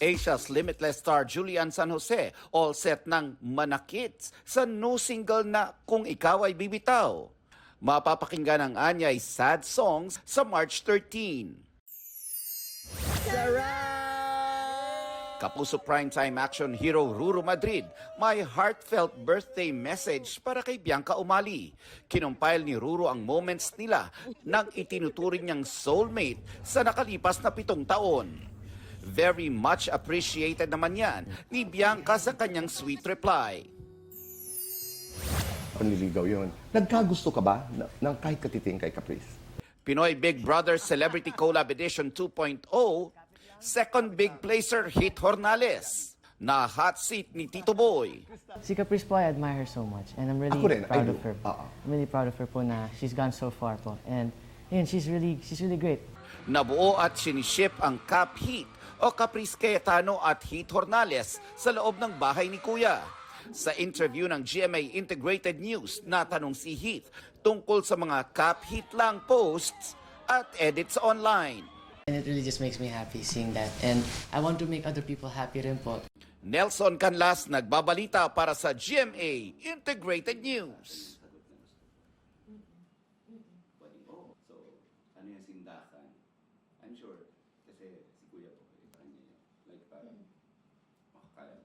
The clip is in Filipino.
Asia's Limitless star Julian San Jose all set ng manakits sa no single na Kung Ikaw Ay Bibitaw. Mapapakinggan ang anyay sad songs sa March 13. Kapuso primetime action hero Ruru Madrid, may heartfelt birthday message para kay Bianca Umali. Kinumpile ni Ruru ang moments nila nang itinuturing niyang soulmate sa nakalipas na 7 taon. Very much appreciated naman yan ni Bianca sa kanyang sweet reply. Panliligaw yun. Nagkagusto ka ba ng kahit katiting kay Caprice? Pinoy Big Brother Celebrity Collab Edition 2.0, second big placer Hit Hornales, na hot seat ni Tito Boy. Si Caprice po, I admire her so much. And I'm really Ako rin, proud I do. of her. Oo. I'm really proud of her po na she's gone so far po. And yun, she's really great. Nabuo at siniship ang Cap Heat o Caprice Cayetano at Hit Hornales sa loob ng bahay ni Kuya. Sa interview ng GMA Integrated News, natanong si Heath tungkol sa mga Cap Heat lang posts at edits online. And it really just makes me happy seeing that. And I want to make other people happy rin po. Nelson Canlas nagbabalita para sa GMA Integrated News. So, ano yung sindakan? I'm sure, kasi si Kuya po, kanya like, parang makakaya